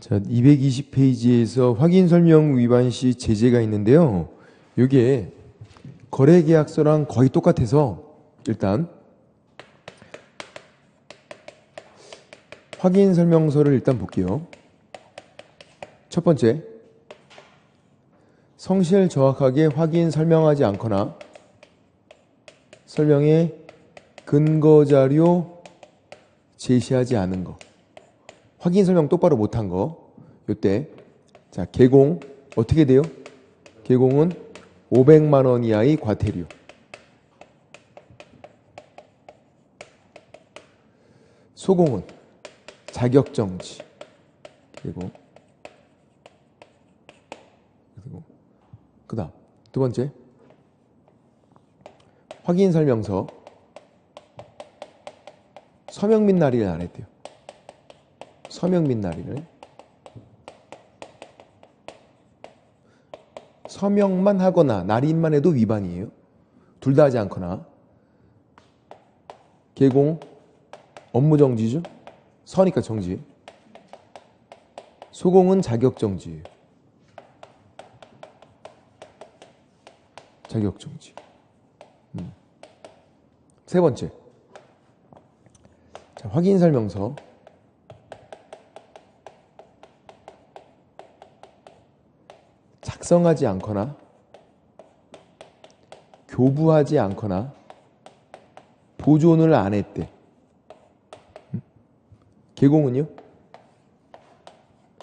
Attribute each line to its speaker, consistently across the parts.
Speaker 1: 자, 220페이지에서 확인 설명 위반 시 제재가 있는데요. 이게 거래계약서랑 거의 똑같아서 일단 확인 설명서를 일단 볼게요. 첫 번째, 성실 정확하게 확인 설명하지 않거나 설명에 근거 자료 제시하지 않은 거. 확인 설명 똑바로 못한 거. 요때 자, 개공 어떻게 돼요? 개공은 500만 원 이하의 과태료. 소공은 자격정지. 그리고 그다음 두 번째, 확인 설명서 서명 및 날인을 안 했대요. 서명 및 날인을. 서명만 하거나 날인만 해도 위반이에요. 둘 다 하지 않거나. 개공 업무정지죠. 서니까 정지. 소공은 자격정지예요. 자격정지. 세 번째, 자, 확인 설명서 작성하지 않거나 교부하지 않거나 보존을 안 했대. 개공은요?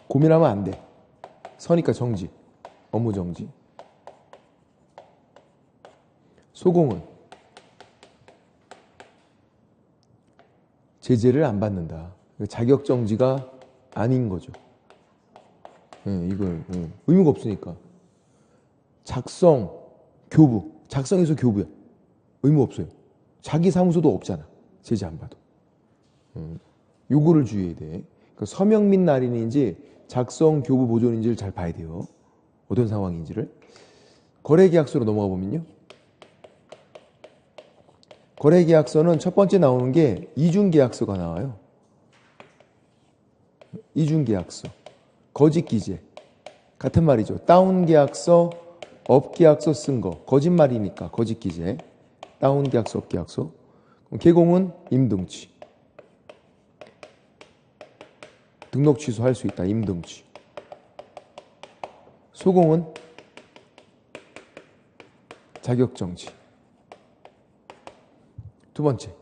Speaker 1: 고민하면 안 돼. 서니까 정지. 업무 정지. 소공은 제재를 안 받는다. 자격 정지가 아닌 거죠. 이걸 의무가 없으니까. 작성, 교부. 작성해서 교부야. 의무 없어요. 자기 사무소도 없잖아. 제재 안 받아. 요거를 주의해야 돼. 그러니까 서명 및 날인인지 작성, 교부, 보존인지를 잘 봐야 돼요. 어떤 상황인지를. 거래계약서로 넘어가 보면요. 거래계약서는 첫 번째 나오는 게 이중계약서가 나와요. 이중계약서. 거짓기재. 같은 말이죠. 다운계약서, 업계약서 쓴 거. 거짓말이니까 거짓기재. 다운계약서, 업계약서. 개공은 임등치. 등록 취소할 수 있다. 임등치. 소공은 자격정지. 두 번째,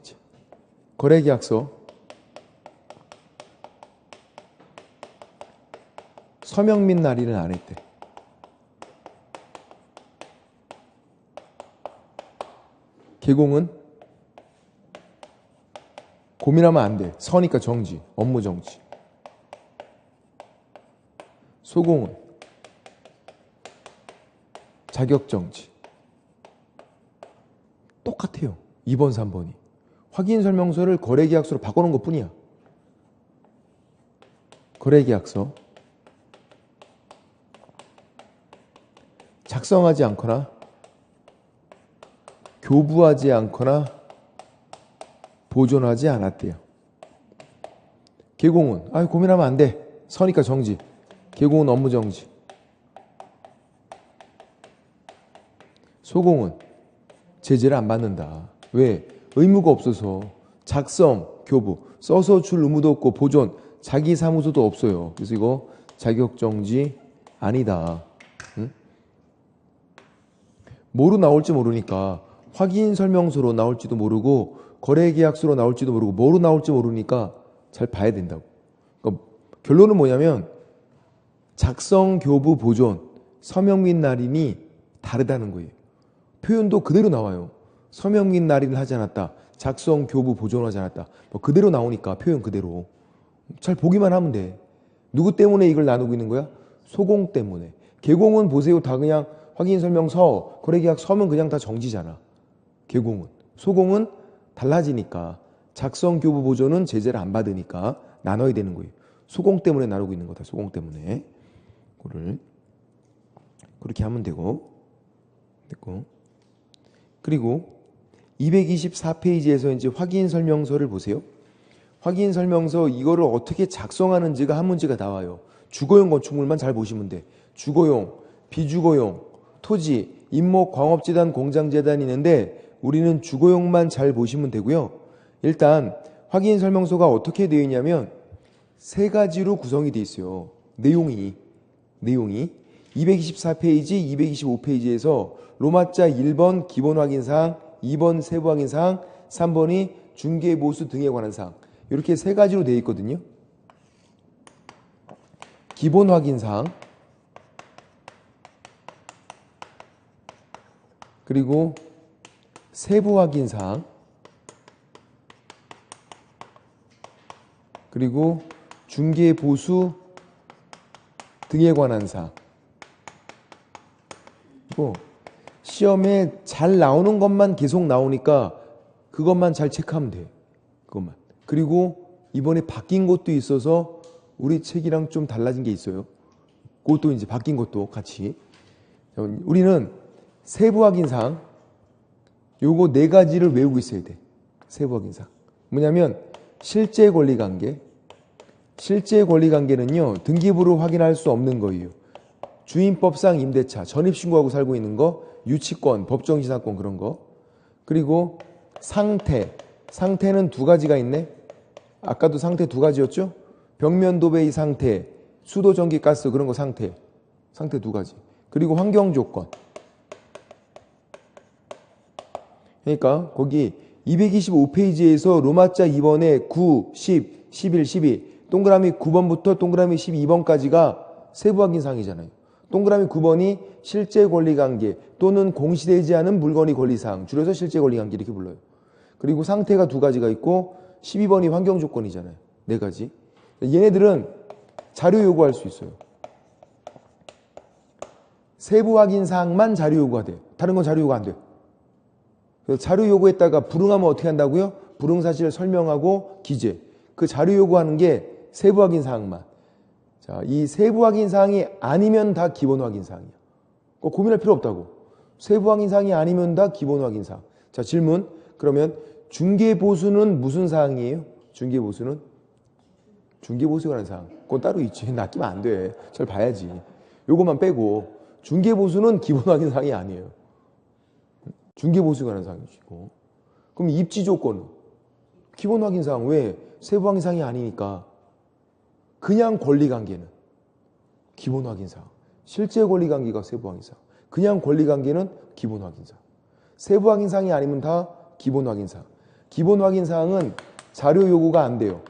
Speaker 1: 거래계약서 서명 및 날인을 안 했대. 개공은 고민하면 안 돼. 서니까 정지, 업무 정지. 소공은 자격정지. 똑같아요. 2번, 3번이. 확인 설명서를 거래계약서로 바꿔놓은 것 뿐이야. 거래계약서 작성하지 않거나 교부하지 않거나 보존하지 않았대요. 개공은 고민하면 안 돼. 서니까 정지. 개공은 업무 정지. 소공은 제재를 안 받는다. 왜? 의무가 없어서. 작성, 교부, 써서 줄 의무도 없고 보존, 자기 사무소도 없어요. 그래서 이거 자격정지 아니다. 뭐로 나올지 모르니까 확인 설명서로 나올지도 모르고 거래계약서로 나올지도 모르고 뭐로 나올지 모르니까 잘 봐야 된다고. 그러니까 결론은 뭐냐면 작성, 교부, 보존, 서명 및 날인이 다르다는 거예요. 표현도 그대로 나와요. 서명 및 날인을 하지 않았다. 작성, 교부, 보존하지 않았다. 그대로 나오니까 표현 그대로. 잘 보기만 하면 돼. 누구 때문에 이걸 나누고 있는 거야? 소공 때문에. 개공은 보세요. 다 그냥 확인설명서, 거래계약 서면 그냥 다 정지잖아. 개공은. 소공은 달라지니까. 작성, 교부, 보존은 제재를 안 받으니까 나눠야 되는 거예요. 소공 때문에 나누고 있는 거다. 소공 때문에. 그거를 그렇게 하면 되고. 됐고. 그리고 224페이지에서 이제 확인 설명서를 보세요. 확인 설명서 이거를 어떻게 작성하는지가 한 문제가 나와요. 주거용 건축물만 잘 보시면 돼. 주거용, 비주거용, 토지, 임목, 광업재단, 공장재단이 있는데 우리는 주거용만 잘 보시면 되고요. 일단 확인 설명서가 어떻게 되어 있냐면 세 가지로 구성이 되어 있어요. 내용이 224페이지, 225페이지에서 로마자 1번 기본 확인사항, 2번 세부 확인사항, 3번이 중개보수 등에 관한 사항. 이렇게 세 가지로 되어 있거든요. 기본 확인사항, 그리고 세부 확인사항, 그리고 중개보수 등에 관한 사항. 그리고 시험에 잘 나오는 것만 계속 나오니까 그것만 잘 체크하면 돼. 그것만. 그리고 이번에 바뀐 것도 있어서 우리 책이랑 좀 달라진 게 있어요. 그것도 이제 바뀐 것도 같이. 우리는 세부 확인사항, 요거 네 가지를 외우고 있어야 돼. 세부 확인사항. 뭐냐면 실제 권리관계. 실제 권리관계는요, 등기부로 확인할 수 없는 거예요. 주인법상 임대차, 전입신고하고 살고 있는 거, 유치권, 법정지상권 그런 거. 그리고 상태. 상태는 두 가지가 있네. 아까도 상태 두 가지였죠? 벽면도배의 상태, 수도, 전기, 가스 그런 거 상태. 상태 두 가지. 그리고 환경조건. 그러니까 거기 225페이지에서 로마자 2번에 9, 10, 11, 12 동그라미 9번부터 동그라미 12번까지가 세부 확인사항이잖아요. 동그라미 9번이 실제 권리관계 또는 공시되지 않은 물건의 권리사항, 줄여서 실제 권리관계 이렇게 불러요. 그리고 상태가 두 가지가 있고 12번이 환경조건이잖아요. 네 가지. 얘네들은 자료 요구할 수 있어요. 세부 확인사항만 자료 요구가 돼요. 다른 건 자료 요구 안 돼요. 그래서 자료 요구했다가 불응하면 어떻게 한다고요? 불응사실을 설명하고 기재. 그 자료 요구하는 게 세부 확인사항만. 자, 이 세부 확인사항이 아니면 다 기본 확인사항이야. 고민할 필요 없다고. 세부 확인사항이 아니면 다 기본 확인사항. 자, 질문. 그러면 중개보수는 무슨 사항이에요? 중개보수는? 중개보수에 관한 사항. 그건 따로 있지. 낚이면 안 돼. 잘 봐야지. 요것만 빼고. 중개보수는 기본 확인사항이 아니에요. 중개보수에 관한 사항이고. 그럼 입지조건은? 기본 확인사항. 왜? 세부 확인사항이 아니니까. 그냥 권리관계는? 기본 확인사항. 실제 권리관계가 세부 확인사항. 그냥 권리관계는 기본 확인사항. 세부 확인사항이 아니면 다 기본 확인사항. 기본 확인사항은 자료 요구가 안 돼요.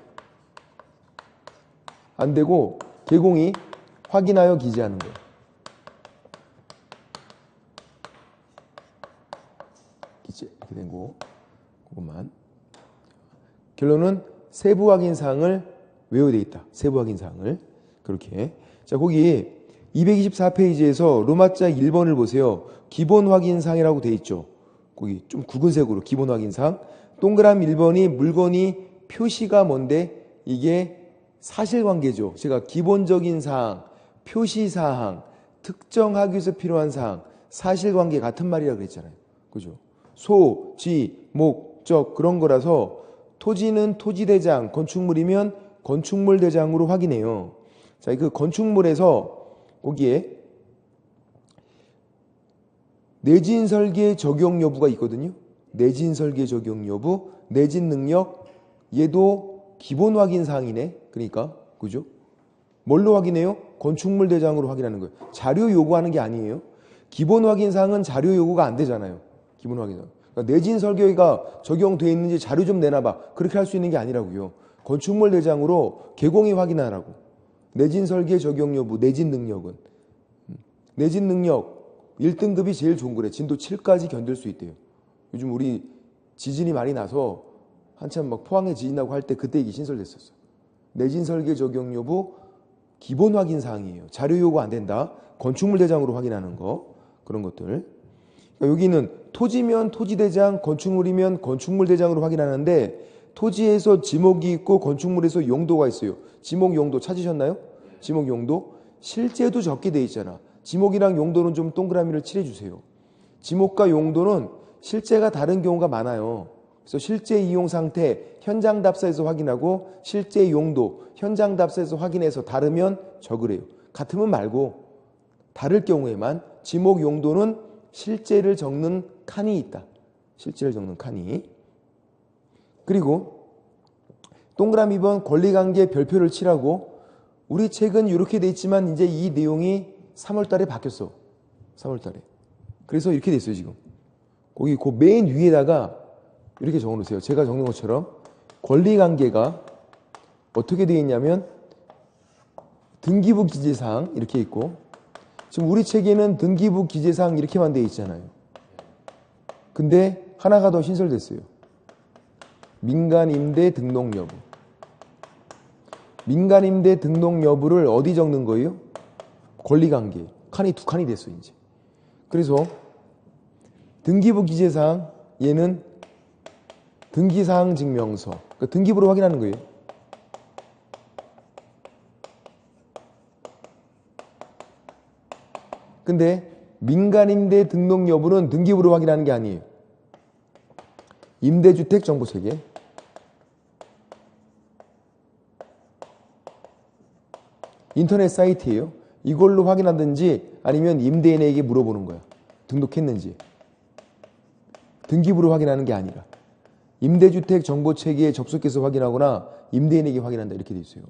Speaker 1: 안 되고 개공이 확인하여 기재하는 거예요. 기재 이렇게 된 거. 그것만. 결론은 세부 확인사항을 외워야 되겠다. 세부 확인사항을. 그렇게. 자, 거기 224페이지에서 로마자 1번을 보세요. 기본 확인사항이라고 돼 있죠. 거기 좀 굵은색으로 기본 확인사항. 동그라미 1번이 물건이 표시가 뭔데 이게 사실관계죠. 제가 기본적인 사항, 표시사항, 특정하기 위해서 필요한 사항, 사실관계 같은 말이라 그랬잖아요. 그죠? 소, 지, 목적 그런 거라서 토지는 토지대장, 건축물이면 건축물대장으로 확인해요. 자, 그 건축물에서 거기에 내진 설계 적용 여부가 있거든요. 내진 설계 적용 여부, 내진 능력, 얘도 기본 확인 사항이네. 그러니까 그죠? 뭘로 확인해요? 건축물 대장으로 확인하는 거예요. 자료 요구하는 게 아니에요. 기본 확인 사항은 자료 요구가 안 되잖아요. 기본 확인 사항. 그러니까 내진 설계가 적용되어 있는지 자료 좀 내놔봐. 그렇게 할 수 있는 게 아니라고요. 건축물 대장으로 개공이 확인하라고. 내진 설계 적용 여부, 내진 능력은. 내진 능력 1등급이 제일 좋은 거래. 진도 7까지 견딜 수 있대요. 요즘 우리 지진이 많이 나서 한참 막 포항에 지진 나고 할 때 그때 이게 신설됐었어. 내진 설계 적용 여부 기본 확인 사항이에요. 자료 요구 안 된다. 건축물 대장으로 확인하는 거. 그런 것들. 그러니까 여기는 토지면 토지대장, 건축물이면 건축물 대장으로 확인하는데 토지에서 지목이 있고 건축물에서 용도가 있어요. 지목 용도 찾으셨나요? 지목 용도. 실제도 적게 돼 있잖아. 지목이랑 용도는 좀 동그라미를 칠해주세요. 지목과 용도는 실제가 다른 경우가 많아요. 그래서 실제 이용 상태 현장 답사에서 확인하고 실제 용도 현장 답사에서 확인해서 다르면 적으래요. 같으면 말고 다를 경우에만 지목 용도는 실제를 적는 칸이 있다. 실제를 적는 칸이. 그리고 동그라미 2번 권리관계 별표를 칠하고 우리 책은 이렇게 돼 있지만 이제 이 내용이 3월 달에 바뀌었어. 3월 달에. 그래서 이렇게 됐어요, 지금. 거기 그 맨 위에다가 이렇게 적어 놓으세요. 제가 적는 것처럼 권리관계가 어떻게 되어 있냐면 등기부 기재사항 이렇게 있고 지금 우리 책에는 등기부 기재사항 이렇게만 되어 있잖아요. 근데 하나가 더 신설됐어요. 민간임대 등록 여부. 민간임대 등록 여부를 어디 적는 거예요? 권리관계. 칸이 두 칸이 됐어요, 이제. 그래서 등기부 기재사항 얘는 등기사항 증명서. 그러니까 등기부로 확인하는 거예요. 근데 민간임대 등록 여부는 등기부로 확인하는 게 아니에요. 임대주택 정보체계. 인터넷 사이트예요. 이걸로 확인하든지 아니면 임대인에게 물어보는 거야. 등록했는지. 등기부로 확인하는 게 아니라. 임대주택 정보체계에 접속해서 확인하거나 임대인에게 확인한다 이렇게 돼 있어요.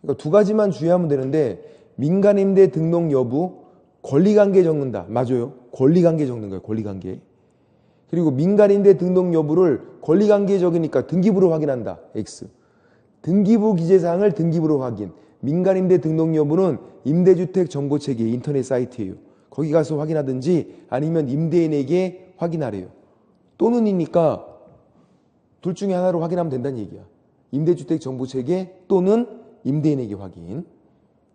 Speaker 1: 그러니까 두 가지만 주의하면 되는데 민간임대 등록 여부 권리관계 적는다. 맞아요. 권리관계 적는 거예요. 권리관계. 그리고 민간임대 등록 여부를 권리관계에 적으니까 등기부로 확인한다. X. 등기부 기재사항을 등기부로 확인. 민간임대 등록 여부는 임대주택 정보체계 인터넷 사이트예요. 거기 가서 확인하든지 아니면 임대인에게 확인하래요. 또는이니까 둘 중에 하나로 확인하면 된다는 얘기야. 임대주택 정보체계 또는 임대인에게 확인.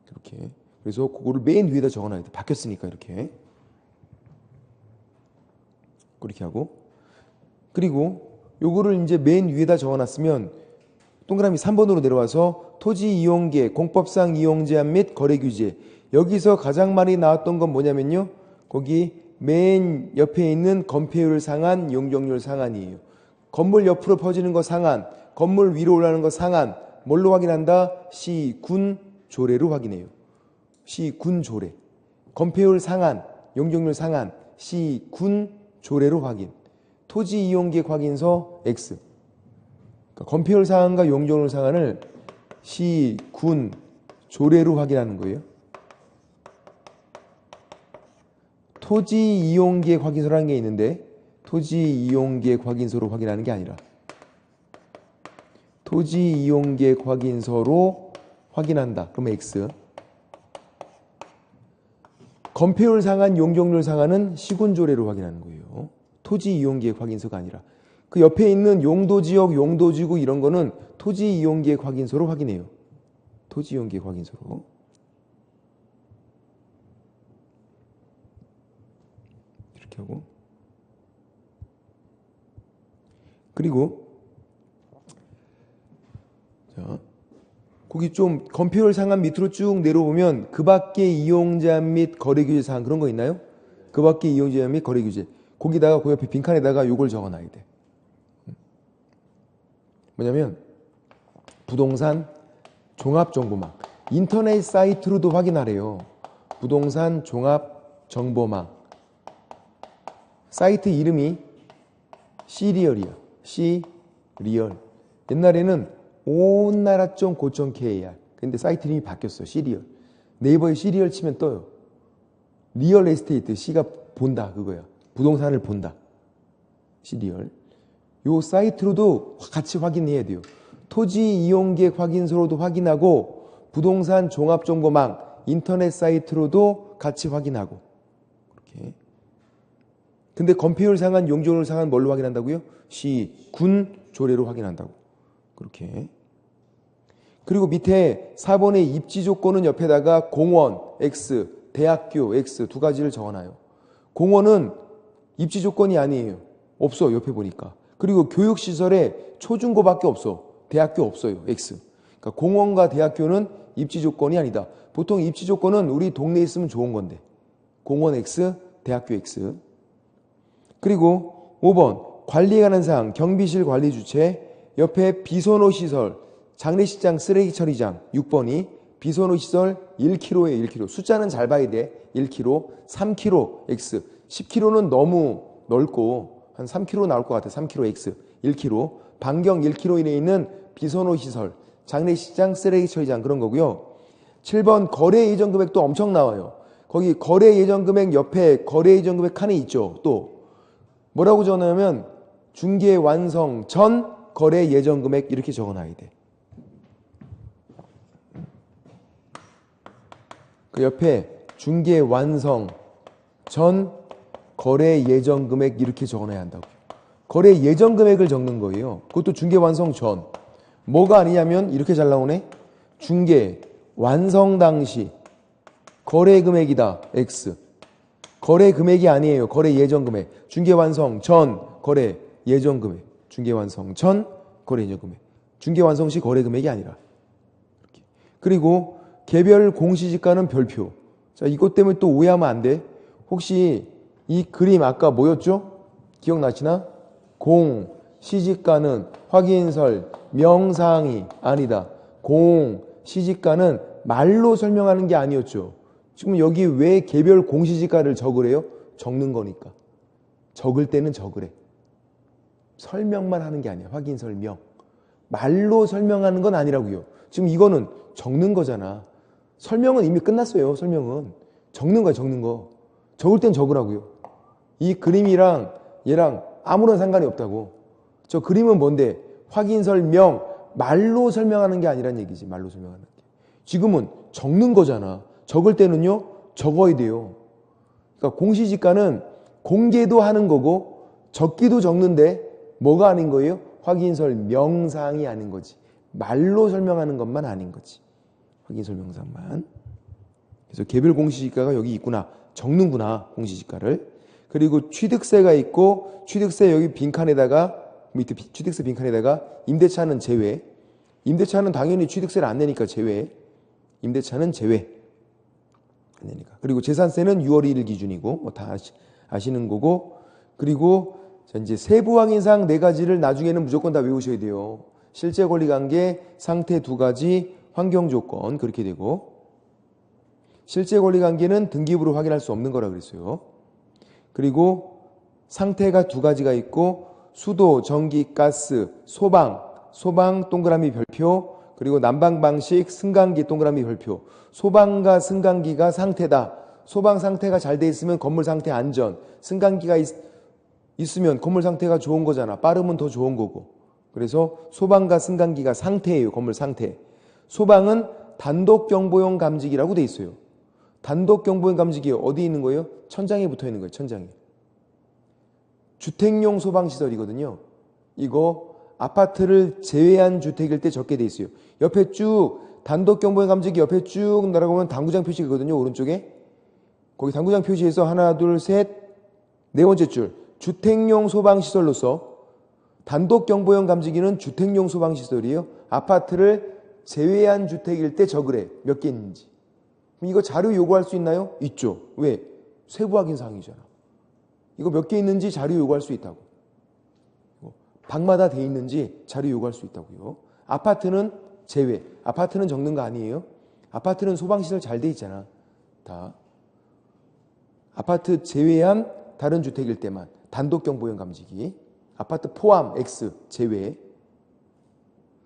Speaker 1: 이렇게. 그래서 그거를 맨 위에다 적어놔야 돼. 바뀌었으니까 이렇게. 그렇게 하고. 그리고 요거를 이제 맨 위에다 적어놨으면 동그라미 3번으로 내려와서 토지 이용계, 공법상 이용 제한 및 거래 규제. 여기서 가장 많이 나왔던 건 뭐냐면요. 거기 맨 옆에 있는 건폐율 상한, 용적률 상한이에요. 건물 옆으로 퍼지는 거 상한, 건물 위로 올라가는 거 상한. 뭘로 확인한다? 시, 군, 조례로 확인해요. 시, 군, 조례. 건폐율 상한, 용적률 상한, 시, 군, 조례로 확인. 토지 이용계획 확인서 X. 그러니까 건폐율 상한과 용적률 상한을 시, 군, 조례로 확인하는 거예요. 토지 이용계획 확인서라는 게 있는데 토지 이용계획 확인서로 확인하는 게 아니라 토지 이용계획 확인서로 확인한다. 그러면 X. 건폐율 상한, 용적률 상한은 시군조례로 확인하는 거예요. 토지 이용계획 확인서가 아니라. 그 옆에 있는 용도지역, 용도지구 이런 거는 토지 이용계획 확인서로 확인해요. 토지 이용계획 확인서로. 이렇게 하고. 그리고 자, 거기 좀 건폐율 상한 밑으로 쭉 내려오면 그 밖의 이용제한 및 거래규제 사항 그런 거 있나요? 그 밖의 이용제한 및 거래규제. 거기다가 그 옆에 빈칸에다가 요걸 적어놔야 돼. 뭐냐면 부동산 종합정보망. 인터넷 사이트로도 확인하래요. 부동산 종합정보망. 사이트 이름이 시리얼이야. 시리얼. 옛날에는 온나라.go.kr. 근데 사이트 이름이 바뀌었어. 시리얼. 네이버에 시리얼 치면 떠요. 리얼 에스테이트. 시가 본다 그거야. 부동산을 본다. 시리얼. 요 사이트로도 같이 확인해야 돼요. 토지 이용계획 확인서로도 확인하고 부동산 종합정보망 인터넷 사이트로도 같이 확인하고 그렇게. 근데 건폐율 상한, 용적률 상한 뭘로 확인한다고요? 시, 군, 조례로 확인한다고. 그렇게. 그리고 밑에 4번의 입지 조건은 옆에다가 공원, X, 대학교, X 두 가지를 적어놔요. 공원은 입지 조건이 아니에요. 없어, 옆에 보니까. 그리고 교육시설에 초중고밖에 없어. 대학교 없어요. X. 그러니까 공원과 대학교는 입지 조건이 아니다. 보통 입지 조건은 우리 동네에 있으면 좋은 건데. 공원 X, 대학교 X. 그리고 5번 관리에 관한 사항, 경비실 관리 주체, 옆에 비선호 시설, 장례식장 쓰레기 처리장 6번이 비선호 시설 1km에 1km. 숫자는 잘 봐야 돼. 1km, 3km X. 10km는 너무 넓고 한 3km 나올 것 같아. 3km X. 1km. 반경 1km 이내에 있는 비선호 시설, 장례식장 쓰레기 처리장 그런 거고요. 7번 거래 예정 금액도 엄청 나와요. 거기 거래 예정 금액 옆에 거래 예정 금액 칸이 있죠. 또 뭐라고 적어놓으면 중개 완성 전 거래 예정 금액 이렇게 적어놔야 돼. 그 옆에 중개 완성 전 거래 예정 금액 이렇게 적어놔야 한다고. 거래 예정 금액을 적는 거예요. 그것도 중개 완성 전. 뭐가 아니냐면 이렇게 잘 나오네. 중개 완성 당시 거래 금액이다. X. 거래 금액이 아니에요. 거래 예정 금액. 중개 완성 전 거래 예정 금액. 중개 완성 전 거래 예정 금액. 중개 완성 시 거래 금액이 아니라. 이렇게. 그리고 개별 공시지가는 별표. 자, 이것 때문에 또 오해하면 안 돼. 혹시 이 그림 아까 뭐였죠? 기억나시나? 공시지가는 확인설 명상이 아니다. 공시지가는 말로 설명하는 게 아니었죠. 지금 여기 왜 개별 공시지가를 적으래요? 적는 거니까. 적을 때는 적으래. 설명만 하는 게 아니야. 확인 설명. 말로 설명하는 건 아니라고요. 지금 이거는 적는 거잖아. 설명은 이미 끝났어요. 설명은. 적는 거야. 적는 거. 적을 땐 적으라고요. 이 그림이랑 얘랑 아무런 상관이 없다고. 저 그림은 뭔데? 확인 설명. 말로 설명하는 게 아니란 얘기지. 말로 설명하는 게. 지금은 적는 거잖아. 적을 때는요. 적어야 돼요. 그러니까 공시지가는 공개도 하는 거고 적기도 적는데 뭐가 아닌 거예요? 확인설 명상이 아닌 거지. 말로 설명하는 것만 아닌 거지. 확인설 명상만. 그래서 개별 공시지가가 여기 있구나. 적는구나. 공시지가를. 그리고 취득세가 있고 취득세 여기 빈칸에다가 밑에 취득세 빈칸에다가 임대차는 제외. 임대차는 당연히 취득세를 안 내니까 제외. 임대차는 제외. 안 내니까. 그리고 재산세는 6월 1일 기준이고 뭐 다 아시는 거고. 그리고 이제 세부 확인사항 4가지를 나중에는 무조건 다 외우셔야 돼요. 실제 권리관계, 상태 2가지, 환경조건 그렇게 되고 실제 권리관계는 등기부로 확인할 수 없는 거라 그랬어요. 그리고 상태가 2가지가 있고 수도, 전기, 가스, 소방 동그라미 별표 그리고 난방 방식, 승강기 동그라미 별표. 소방과 승강기가 상태다. 소방 상태가 잘 돼 있으면 건물 상태 안전. 승강기가 있으면 건물 상태가 좋은 거잖아. 빠르면 더 좋은 거고. 그래서 소방과 승강기가 상태예요. 건물 상태. 소방은 단독경보용 감지기라고 돼 있어요. 단독경보용 감지기 어디 있는 거예요? 천장에 붙어 있는 거예요. 천장에. 주택용 소방시설이거든요. 이거 아파트를 제외한 주택일 때 적게 돼 있어요. 옆에 쭉 단독경보용 감지기 옆에 쭉 날아가면 당구장 표시가 있거든요. 오른쪽에. 거기 당구장 표시에서 하나, 둘, 셋, 네 번째 줄. 주택용 소방시설로서 단독경보용 감지기는 주택용 소방시설이에요. 아파트를 제외한 주택일 때 적으래. 몇 개 있는지. 그럼 이거 자료 요구할 수 있나요? 있죠. 왜? 세부 확인 사항이잖아. 이거 몇 개 있는지 자료 요구할 수 있다고. 방마다 돼 있는지 자료 요구할 수 있다고요. 아파트는 제외. 아파트는 적는 거 아니에요. 아파트는 소방시설 잘 돼 있잖아. 다. 아파트 제외한 다른 주택일 때만. 단독경보용 감지기. 아파트 포함 X 제외.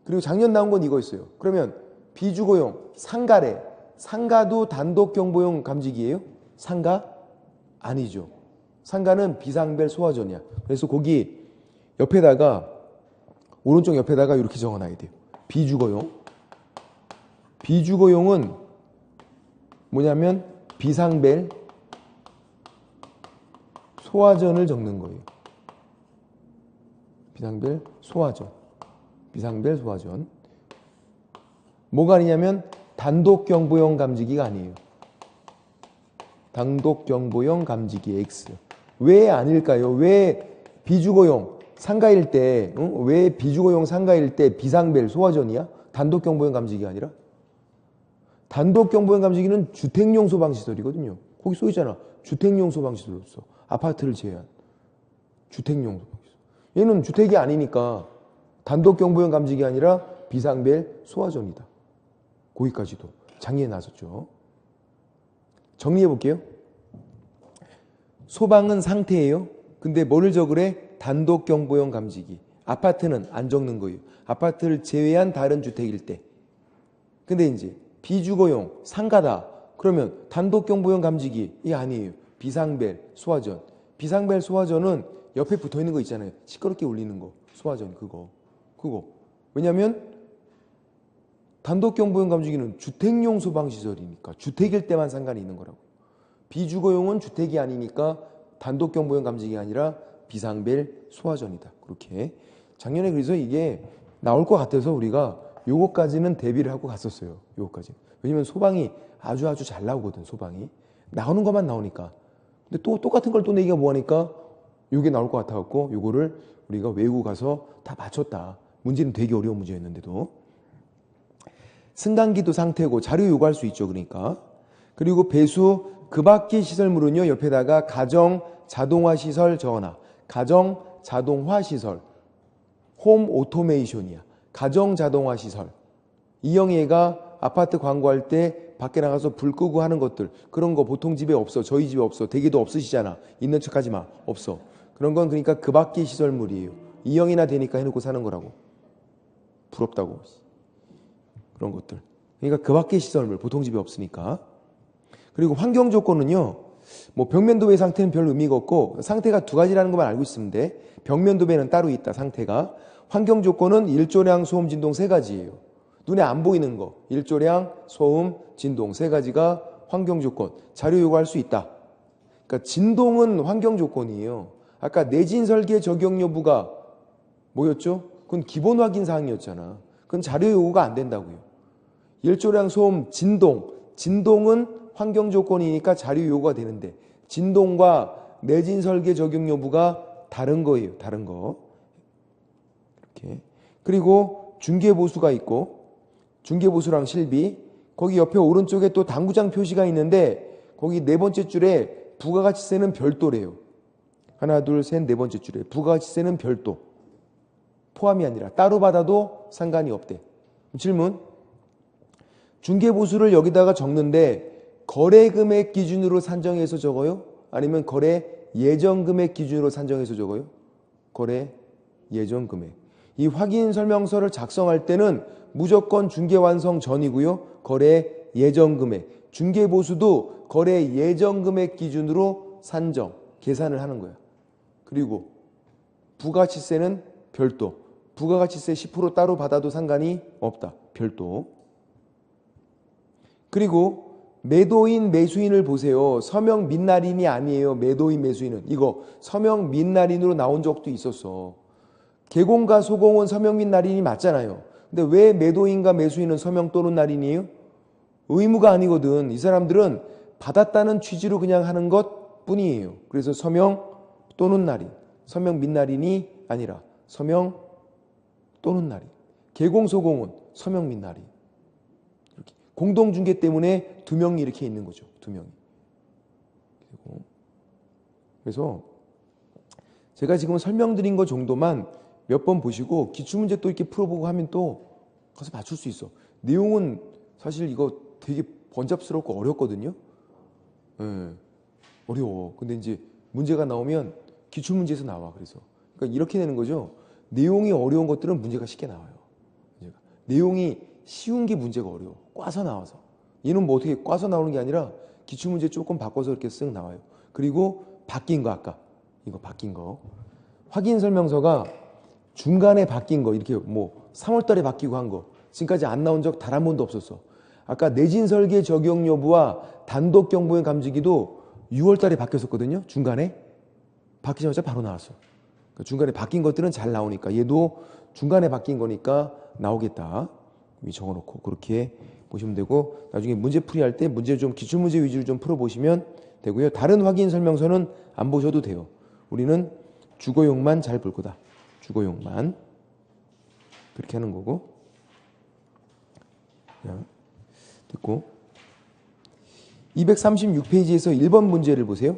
Speaker 1: 그리고 작년 나온 건 이거 있어요. 그러면 비주거용 상가래. 상가도 단독경보용 감지기예요? 상가? 아니죠. 상가는 비상벨 소화전이야. 그래서 거기 옆에다가 오른쪽 옆에다가 이렇게 적어놔야 돼요. 비주거용. 비주거용은 뭐냐면 비상벨 소화전을 적는 거예요. 비상벨 소화전. 비상벨 소화전. 뭐가 아니냐면 단독경보용 감지기가 아니에요. 단독경보용 감지기 X. 왜 아닐까요? 왜 비주거용 상가일 때, 왜 비주거용 상가일 때 비상벨 소화전이야? 단독경보용 감지기가 아니라? 단독경보용 감지기는 주택용 소방시설이거든요. 거기 써 있잖아. 주택용 소방시설로서. 아파트를 제외한. 주택용 소방시설. 얘는 주택이 아니니까 단독 경보형 감지기 아니라 비상벨 소화전이다. 거기까지도 장애에 나섰죠. 정리해 볼게요. 소방은 상태예요. 근데 뭐를 적으래? 단독 경보형 감지기. 아파트는 안 적는 거예요. 아파트를 제외한 다른 주택일 때. 근데 이제 비주거용 상가다. 그러면 단독 경보형 감지기 이게 아니에요. 비상벨 소화전. 비상벨 소화전은 옆에 붙어 있는 거 있잖아요. 시끄럽게 울리는 거. 소화전 그거. 왜냐면 단독 경보형 감지기는 주택용 소방시설이니까 주택일 때만 상관이 있는 거라고. 비주거용은 주택이 아니니까 단독 경보형 감지기가 아니라 비상벨 소화전이다. 그렇게 작년에 그래서 이게 나올 것 같아서 우리가 요거까지는 대비를 하고 갔었어요. 요거까지. 왜냐면 소방이 아주 잘 나오거든. 소방이 나오는 것만 나오니까. 근데 또 똑같은 걸 또 내기가 뭐하니까 요게 나올 것 같아갖고 요거를 우리가 외우고 가서 다 맞췄다. 문제는 되게 어려운 문제였는데도. 승강기도 상태고 자료 요구할 수 있죠. 그러니까. 그리고 배수 그 밖의 시설물은요. 옆에다가 가정 자동화 시설 적어놔. 가정 자동화 시설. 홈 오토메이션이야. 가정 자동화 시설. 이영애가 아파트 광고할 때 밖에 나가서 불 끄고 하는 것들. 그런 거 보통 집에 없어. 저희 집에 없어. 대개도 없으시잖아. 있는 척하지 마. 없어. 그런 건 그러니까 그 밖의 시설물이에요. 이영이나 되니까 해놓고 사는 거라고. 부럽다고. 그런 것들. 그러니까 그 밖의 시설물. 보통 집에 없으니까. 그리고 환경 조건은요. 뭐 벽면도배 상태는 별 의미가 없고 상태가 두 가지라는 것만 알고 있으면 돼. 벽면도배는 따로 있다. 상태가. 환경 조건은 일조량, 소음, 진동 세 가지예요. 눈에 안 보이는 거. 일조량, 소음, 진동 세 가지가 환경 조건. 자료 요구할 수 있다. 그러니까 진동은 환경 조건이에요. 아까 내진 설계 적용 여부가 뭐였죠? 그건 기본 확인 사항이었잖아. 그건 자료 요구가 안 된다고요. 일조량, 소음, 진동. 진동은 환경 조건이니까 자료 요구가 되는데 진동과 내진 설계 적용 여부가 다른 거예요. 다른 거. 이렇게. 그리고 중개보수가 있고 중개보수랑 실비. 거기 옆에 오른쪽에 또 당구장 표시가 있는데 거기 네 번째 줄에 부가가치세는 별도래요. 하나, 둘, 셋, 네 번째 줄에 부가가치세는 별도. 포함이 아니라 따로 받아도 상관이 없대. 질문. 중개보수를 여기다가 적는데 거래 금액 기준으로 산정해서 적어요? 아니면 거래 예정 금액 기준으로 산정해서 적어요? 거래 예정 금액. 이 확인 설명서를 작성할 때는 무조건 중개 완성 전이고요. 거래 예정 금액. 중개보수도 거래 예정 금액 기준으로 산정, 계산을 하는 거야. 그리고 부가가치세는 별도. 부가가치세 10% 따로 받아도 상관이 없다. 별도. 그리고 매도인, 매수인을 보세요. 서명 민날인이 아니에요. 매도인, 매수인은. 이거 서명 민날인으로 나온 적도 있었어. 개공과 소공은 서명 민날인이 맞잖아요. 근데 왜 매도인과 매수인은 서명 또는 날인이에요? 의무가 아니거든. 이 사람들은 받았다는 취지로 그냥 하는 것 뿐이에요. 그래서 서명 또는 날인. 서명 민날인이 아니라 서명 또는 날인. 개공, 소공은 서명 민날인. 공동중개 때문에 두 명이 이렇게 있는 거죠. 두 명이. 그래서 제가 지금 설명드린 것 정도만 몇 번 보시고 기출문제 또 이렇게 풀어보고 하면 또 가서 맞출 수 있어. 내용은 사실 이거 되게 번잡스럽고 어렵거든요. 네, 어려워. 근데 이제 문제가 나오면 기출문제에서 나와. 그래서 그러니까 이렇게 되는 거죠. 내용이 어려운 것들은 문제가 쉽게 나와요. 문제가. 내용이 쉬운 게 문제가 어려워. 꽈서 나와서. 얘는 뭐 어떻게 꽈서 나오는 게 아니라 기출문제 조금 바꿔서 이렇게 쓱 나와요. 그리고 바뀐 거 아까 이거 바뀐 거. 확인 설명서가 중간에 바뀐 거 이렇게 뭐 3월 달에 바뀌고 한 거. 지금까지 안 나온 적 단 한 번도 없었어. 아까 내진 설계 적용 여부와 단독 경보형 감지기도 6월 달에 바뀌었었거든요. 중간에. 바뀌자마자 바로 나왔어. 그러니까 중간에 바뀐 것들은 잘 나오니까 얘도 중간에 바뀐 거니까 나오겠다. 적어놓고 그렇게 보시면 되고 나중에 문제풀이 할 때 문제 좀 기출문제 위주로 좀 풀어보시면 되고요. 다른 확인 설명서는 안 보셔도 돼요. 우리는 주거용만 잘 볼 거다. 주거용만 그렇게 하는 거고. 자, 됐고 236페이지에서 1번 문제를 보세요.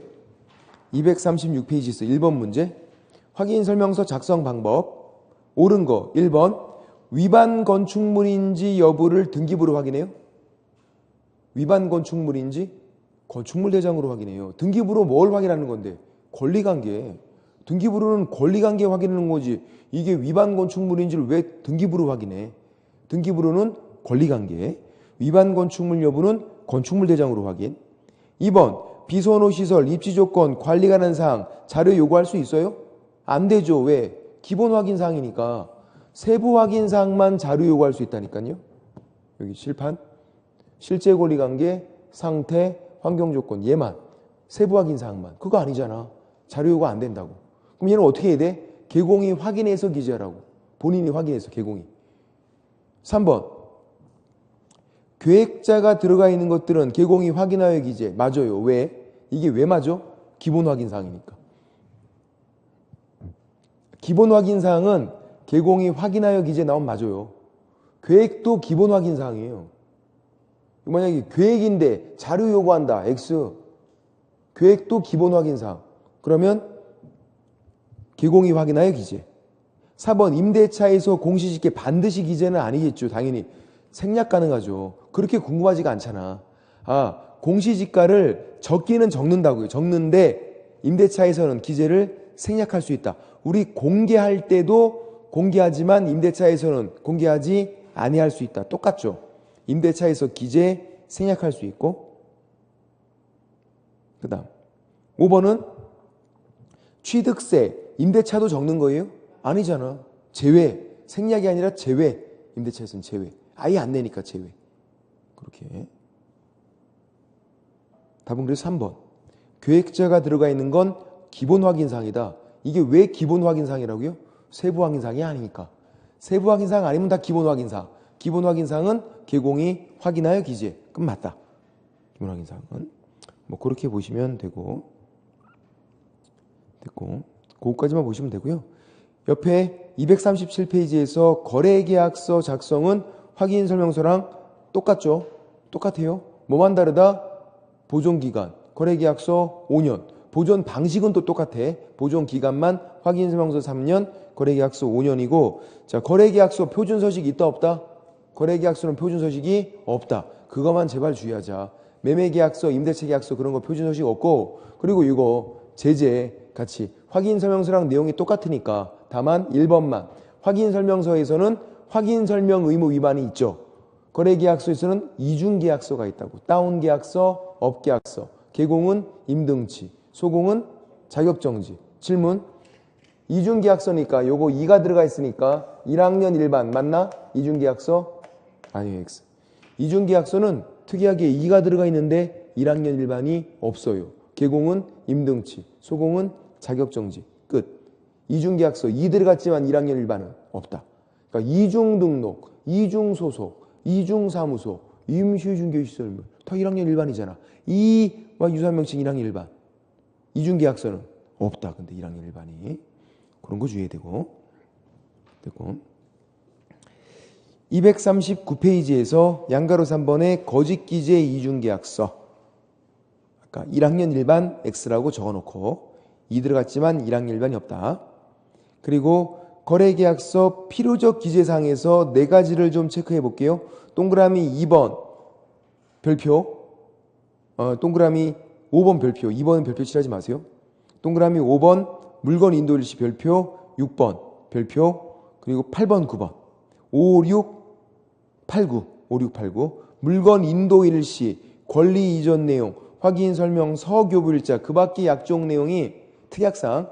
Speaker 1: 236페이지에서 1번 문제. 확인 설명서 작성 방법. 옳은 거 1번. 위반 건축물인지 여부를 등기부로 확인해요. 위반 건축물인지 건축물 대장으로 확인해요. 등기부로 뭘 확인하는 건데? 권리관계. 등기부로는 권리관계 확인하는 거지. 이게 위반 건축물인지를 왜 등기부로 확인해? 등기부로는 권리관계. 위반 건축물 여부는 건축물 대장으로 확인. 2번. 비선호 시설, 입지 조건, 관리 관한 사항, 자료 요구할 수 있어요? 안 되죠. 왜? 기본 확인 사항이니까. 세부 확인 사항만 자료 요구할 수 있다니까요. 여기 실판. 실제 권리 관계, 상태, 환경 조건 얘만. 세부 확인 사항만. 그거 아니잖아. 자료 요구 안 된다고. 그럼 얘는 어떻게 해야 돼? 개공이 확인해서 기재하라고. 본인이 확인해서 개공이. 3번. 계획자가 들어가 있는 것들은 개공이 확인하여 기재. 맞아요. 왜? 이게 왜 맞아? 기본 확인 사항이니까. 기본 확인 사항은 개공이 확인하여 기재 나오면 맞아요. 계획도 기본 확인 사항이에요. 만약에 계획인데 자료 요구한다. X. 계획도 기본 확인 사항. 그러면 개공이 확인하여 기재. 4번 임대차에서 공시지가 반드시 기재는 아니겠죠. 당연히 생략 가능하죠. 그렇게 궁금하지가 않잖아. 아, 공시지가를 적기는 적는다고요. 적는데 임대차에서는 기재를 생략할 수 있다. 우리 공개할 때도 공개하지만 임대차에서는 공개하지 아니할 수 있다. 똑같죠. 임대차에서 기재 생략할 수 있고. 그 다음 5번은 취득세, 임대차도 적는 거예요? 아니잖아. 제외. 생략이 아니라 제외. 임대차에서는 제외. 아예 안 내니까 제외. 그렇게. 답은 그래서 3번. 계획자가 들어가 있는 건 기본 확인사항이다. 이게 왜 기본 확인사항이라고요? 세부 확인사항이 아니니까. 세부 확인사항 아니면 다 기본 확인사항. 기본 확인사항은 개공이 확인하여 기재. 그럼 맞다. 기본 확인사항은. 뭐 그렇게 보시면 되고. 됐고. 그거까지만 보시면 되고요. 옆에 237페이지에서 거래계약서 작성은 확인설명서랑 똑같죠? 똑같아요. 뭐만 다르다? 보존기간. 거래계약서 5년. 보존 방식은 또 똑같아. 보존기간만 확인설명서 3년, 거래계약서 5년이고, 자, 거래계약서 표준서식이 있다 없다? 거래계약서는 표준서식이 없다. 그것만 제발 주의하자. 매매계약서, 임대차계약서 그런 거 표준서식 없고, 그리고 이거 제재 같이 확인설명서랑 내용이 똑같으니까 다만 1번만 확인설명서에서는 확인설명 의무 위반이 있죠. 거래계약서에서는 이중계약서가 있다고. 다운계약서, 업계약서, 개공은 임등치, 소공은 자격정지. 질문. 이중계약서니까 요거 2가 들어가 있으니까 1학년 일반 맞나? 이중계약서? 아니요. X. 이중계약서는 특이하게 2가 들어가 있는데 1학년 일반이 없어요. 개공은 임등치, 소공은 자격정지. 끝. 이중계약서 2 들어갔지만 1학년 일반은 없다. 그러니까 이중등록, 이중소속, 이중사무소, 임시중개시설 다 1학년 일반이잖아. 이와 유사명칭 1학년 일반. 이중계약서는 없다. 근데 1학년 일반이. 그런 거 주의해야 되고. 됐고. 239페이지에서 양가로 3번의 거짓기재 이중계약서. 아까 1학년 일반 X라고 적어놓고 2 들어갔지만 1학년 일반이 없다. 그리고 거래계약서 필요적 기재사항에서 4가지를 좀 체크해 볼게요. 동그라미 2번 별표, 동그라미 5번 별표, 2번은 별표 칠하지 마세요. 동그라미 5번 물건 인도 일시 별표, 6번 별표, 그리고 8번, 9번, 5, 6, 8, 9, 5, 6, 8, 9 물건 인도 일시, 권리 이전 내용, 확인 설명, 서교부일자, 그 밖의 약정 내용이 특약상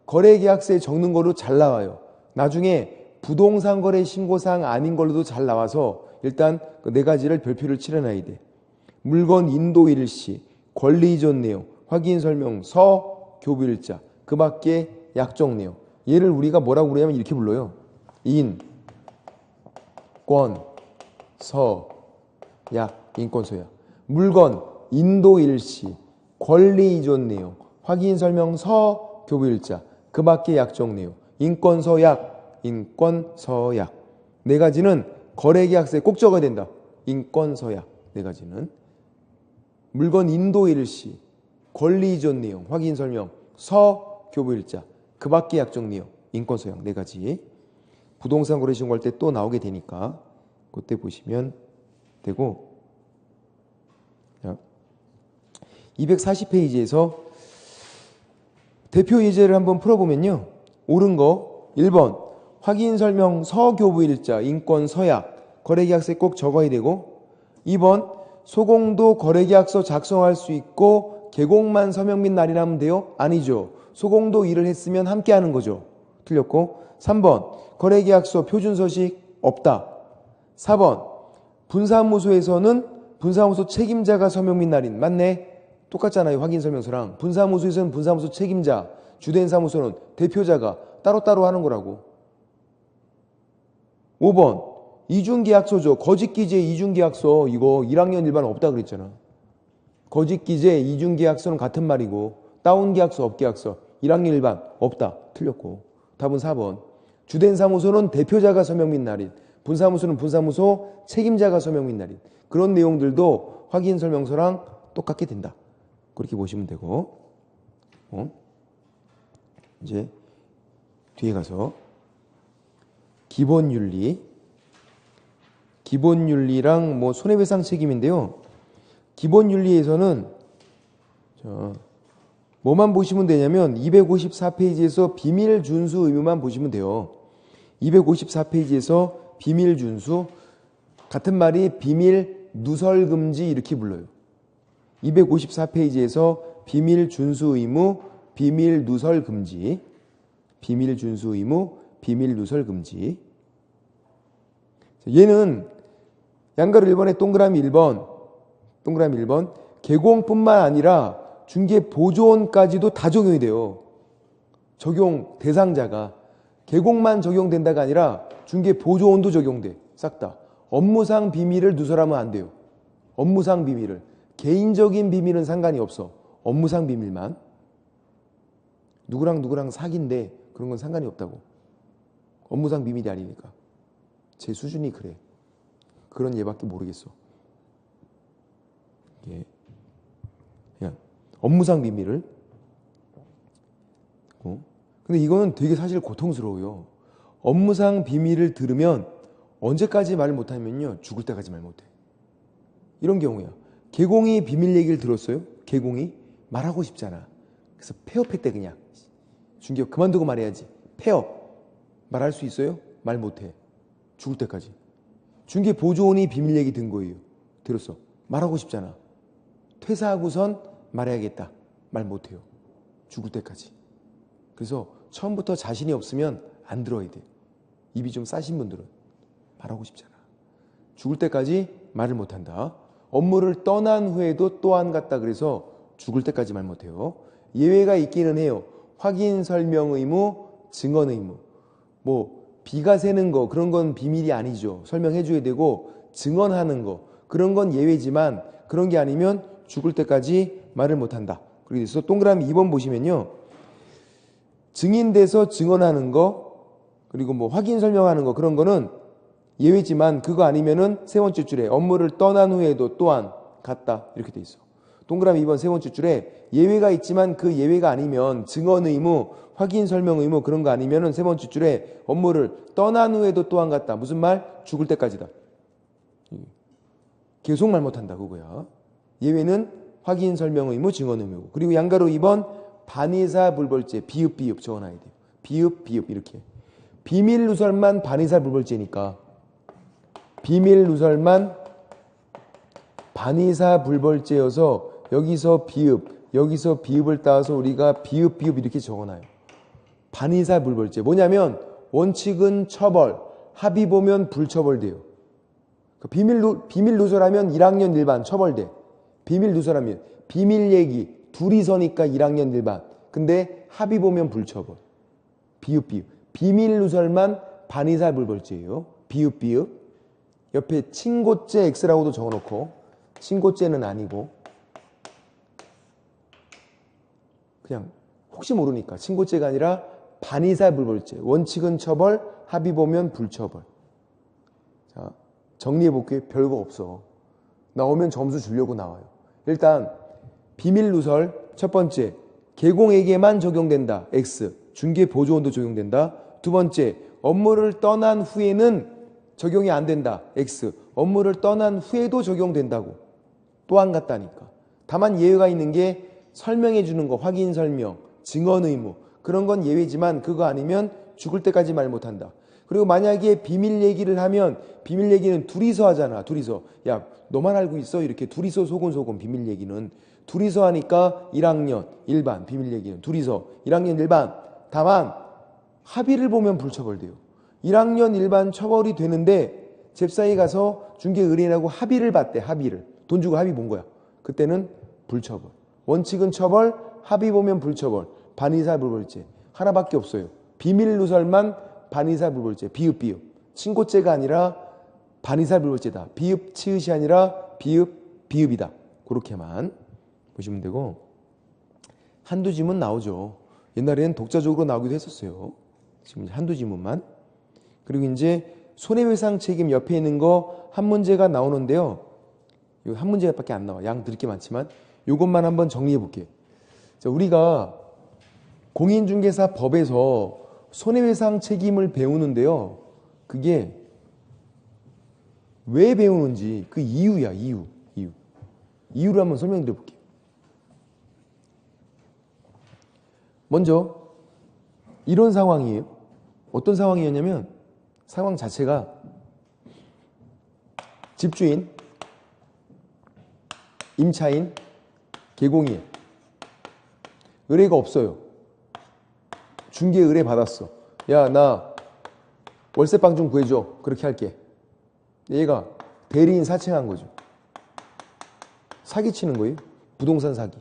Speaker 1: 거래계약서에 적는 거로 잘 나와요. 나중에 부동산 거래 신고사항 아닌 걸로도 잘 나와서 일단 그 4가지를 별표를 칠해놔야 돼. 물건 인도 일시, 권리 이전 내용, 확인 설명, 서, 교부일자, 그 밖의 약정 내용. 얘를 우리가 뭐라고 그러냐면 이렇게 불러요. 인, 권, 서, 약, 인권서약. 물건 인도 일시, 권리 이전 내용, 확인 설명, 서, 교부일자, 그 밖의 약정 내용, 인권서약, 인권서약. 4가지는 거래계약서에 꼭 적어야 된다. 인권서약 4가지는. 물건 인도 일시, 권리 이전 내용, 확인 설명, 서, 교부일자, 그 밖의 약정 내용, 인권소양 4가지. 부동산 거래 신고할 때 또 나오게 되니까 그때 보시면 되고, 240페이지에서 대표 예제를 한번 풀어보면요. 옳은 거 1번 확인 설명 서교부일자, 인권 서약, 거래계약서에 꼭 적어야 되고, 2번 소공도 거래계약서 작성할 수 있고 개공만 서명 및 날인하면 돼요? 아니죠. 소공도 일을 했으면 함께 하는 거죠. 틀렸고, 3번 거래계약서 표준서식 없다. 4번 분사무소에서는 분사무소 책임자가 서명 및 날인. 맞네. 똑같잖아요. 확인설명서랑. 분사무소에서는 분사무소 책임자, 주된 사무소는 대표자가 따로따로 하는 거라고. 5번 이중계약서죠. 거짓기재 이중계약서 이거 1학년 일반 없다 그랬잖아. 거짓기재 이중계약서는 같은 말이고, 다운계약서 업계약서 1학년 일반 없다. 틀렸고. 답은 4번 주된 사무소는 대표자가 서명 및 날인, 분사무소는 분사무소 책임자가 서명 및 날인. 그런 내용들도 확인설명서랑 똑같게 된다. 그렇게 보시면 되고, 이제 뒤에 가서 기본윤리랑 뭐 손해배상 책임인데요. 기본윤리에서는 뭐만 보시면 되냐면 254페이지에서 비밀 준수 의무만 보시면 돼요. 254페이지에서 비밀 준수, 같은 말이 비밀 누설 금지 이렇게 불러요. 254페이지에서 비밀 준수 의무, 비밀 누설 금지, 비밀 준수 의무, 비밀 누설 금지. 얘는 양가로 1번에 동그라미 1번 개공뿐만 아니라 중개 보조원까지도 다 적용이 돼요. 적용 대상자가 개공만 적용된다가 아니라 중개 보조원도 적용돼. 싹 다. 업무상 비밀을 누설하면 안 돼요. 업무상 비밀을. 개인적인 비밀은 상관이 없어. 업무상 비밀만. 누구랑 사귄데 그런 건 상관이 없다고. 업무상 비밀이 아니니까. 제 수준이 그래. 그런 얘밖에 모르겠어. 예. 그냥 업무상 비밀을. 근데 이거는 되게 사실 고통스러워요. 업무상 비밀을 들으면 언제까지 말을 못하면요, 죽을 때까지 말 못해. 이런 경우야. 개공이 비밀 얘기를 들었어요. 개공이 말하고 싶잖아. 그래서 폐업했대. 그냥 중개업 그만두고 말해야지. 폐업. 말할 수 있어요? 말 못해. 죽을 때까지. 중개 보조원이 비밀 얘기 든 거예요. 들었어. 말하고 싶잖아. 퇴사하고선 말해야겠다. 말 못해요. 죽을 때까지. 그래서 처음부터 자신이 없으면 안 들어야 돼. 입이 좀 싸신 분들은. 말하고 싶잖아. 죽을 때까지 말을 못한다. 업무를 떠난 후에도 또한 같다. 그래서 죽을 때까지 말 못해요. 예외가 있기는 해요. 확인 설명 의무, 증언 의무. 뭐 비가 새는 거 그런 건 비밀이 아니죠. 설명해 줘야 되고, 증언하는 거 그런 건 예외지만 그런 게 아니면 죽을 때까지 말을 못한다. 그래서 동그라미 2번 보시면요. 증인돼서 증언하는 거 그리고 뭐 확인 설명하는 거 그런 거는 예외지만 그거 아니면은 세 번째 줄에 업무를 떠난 후에도 또한 같다. 이렇게 돼 있어. 동그라미 2번 세 번째 줄에 예외가 있지만 그 예외가 아니면 증언 의무, 확인 설명 의무 그런 거 아니면은 세 번째 줄에 업무를 떠난 후에도 또한 같다. 무슨 말? 죽을 때까지다. 계속 말 못한다 그거야. 예외는 확인 설명 의무, 증언 의무고. 그리고 양가로 2번 반의사 불벌죄, 비읍 적어놔야 돼요. 비읍 이렇게. 비밀 누설만 반의사 불벌죄니까 비밀 누설만 반의사 불벌죄여서 여기서 비읍을 따서 우리가 비읍 이렇게 적어놔요. 반의사 불벌죄. 뭐냐면 원칙은 처벌, 합의 보면 불처벌돼요. 비밀 누설하면 1학년 일반 처벌돼. 비밀 누설하면 비밀 얘기 둘이서니까 1학년 일반. 근데 합의 보면 불처벌. 비읍. 비밀 누설만 반의사 불벌죄예요. 비읍. 옆에 친고죄 X라고도 적어놓고 친고죄는 아니고 그냥 혹시 모르니까 친고죄가 아니라 반의사 불벌죄. 원칙은 처벌, 합의 보면 불처벌. 자, 정리해볼게요. 별거 없어. 나오면 점수 주려고 나와요. 일단 비밀 누설 첫 번째 개공에게만 적용된다. X. 중개보조원도 적용된다. 두 번째, 업무를 떠난 후에는 적용이 안 된다. X. 업무를 떠난 후에도 적용된다고. 또 안 같다니까. 다만 예외가 있는 게 설명해 주는 거, 확인 설명, 증언 의무. 그런 건 예외지만 그거 아니면 죽을 때까지 말 못한다. 그리고 만약에 비밀 얘기를 하면 비밀 얘기는 둘이서 하잖아. 둘이서. 야, 너만 알고 있어? 이렇게 둘이서 소곤소곤 비밀 얘기는. 둘이서 하니까 1학년 일반 비밀 얘기는 둘이서 1학년 일반. 다만 합의를 보면 불처벌돼요. 1학년 일반 처벌이 되는데 잽싸이 가서 중개 의뢰인하고 합의를 봤대. 합의를. 돈 주고 합의 본 거야. 그때는 불처벌. 원칙은 처벌, 합의 보면 불처벌. 반의사 불벌죄. 하나밖에 없어요. 비밀 누설만 반의사 불벌죄. 비읍 비읍. 친고죄가 아니라 반의사 불벌죄다. 비읍 치읓이 아니라 비읍 비읍이다. 그렇게만 보시면 되고, 한두 지문 나오죠. 옛날에는 독자적으로 나오기도 했었어요. 지금 한두 지문만. 그리고 이제 손해배상 책임 옆에 있는 거 한 문제가 나오는데요. 이거 한 문제밖에 안 나와. 양 드릴 게 많지만 이것만 한번 정리해 볼게요. 자, 우리가 공인중개사 법에서 손해배상 책임을 배우는데요. 그게 왜 배우는지 그 이유야. 이유를 한번 설명드려 볼게요. 먼저 이런 상황이에요. 어떤 상황이었냐면 상황 자체가 집주인, 임차인, 개공이에요. 의뢰가 없어요. 중개 의뢰 받았어. 야, 나 월세방 좀 구해줘. 그렇게 할게. 얘가 대리인 사칭한 거죠. 사기치는 거예요. 부동산 사기.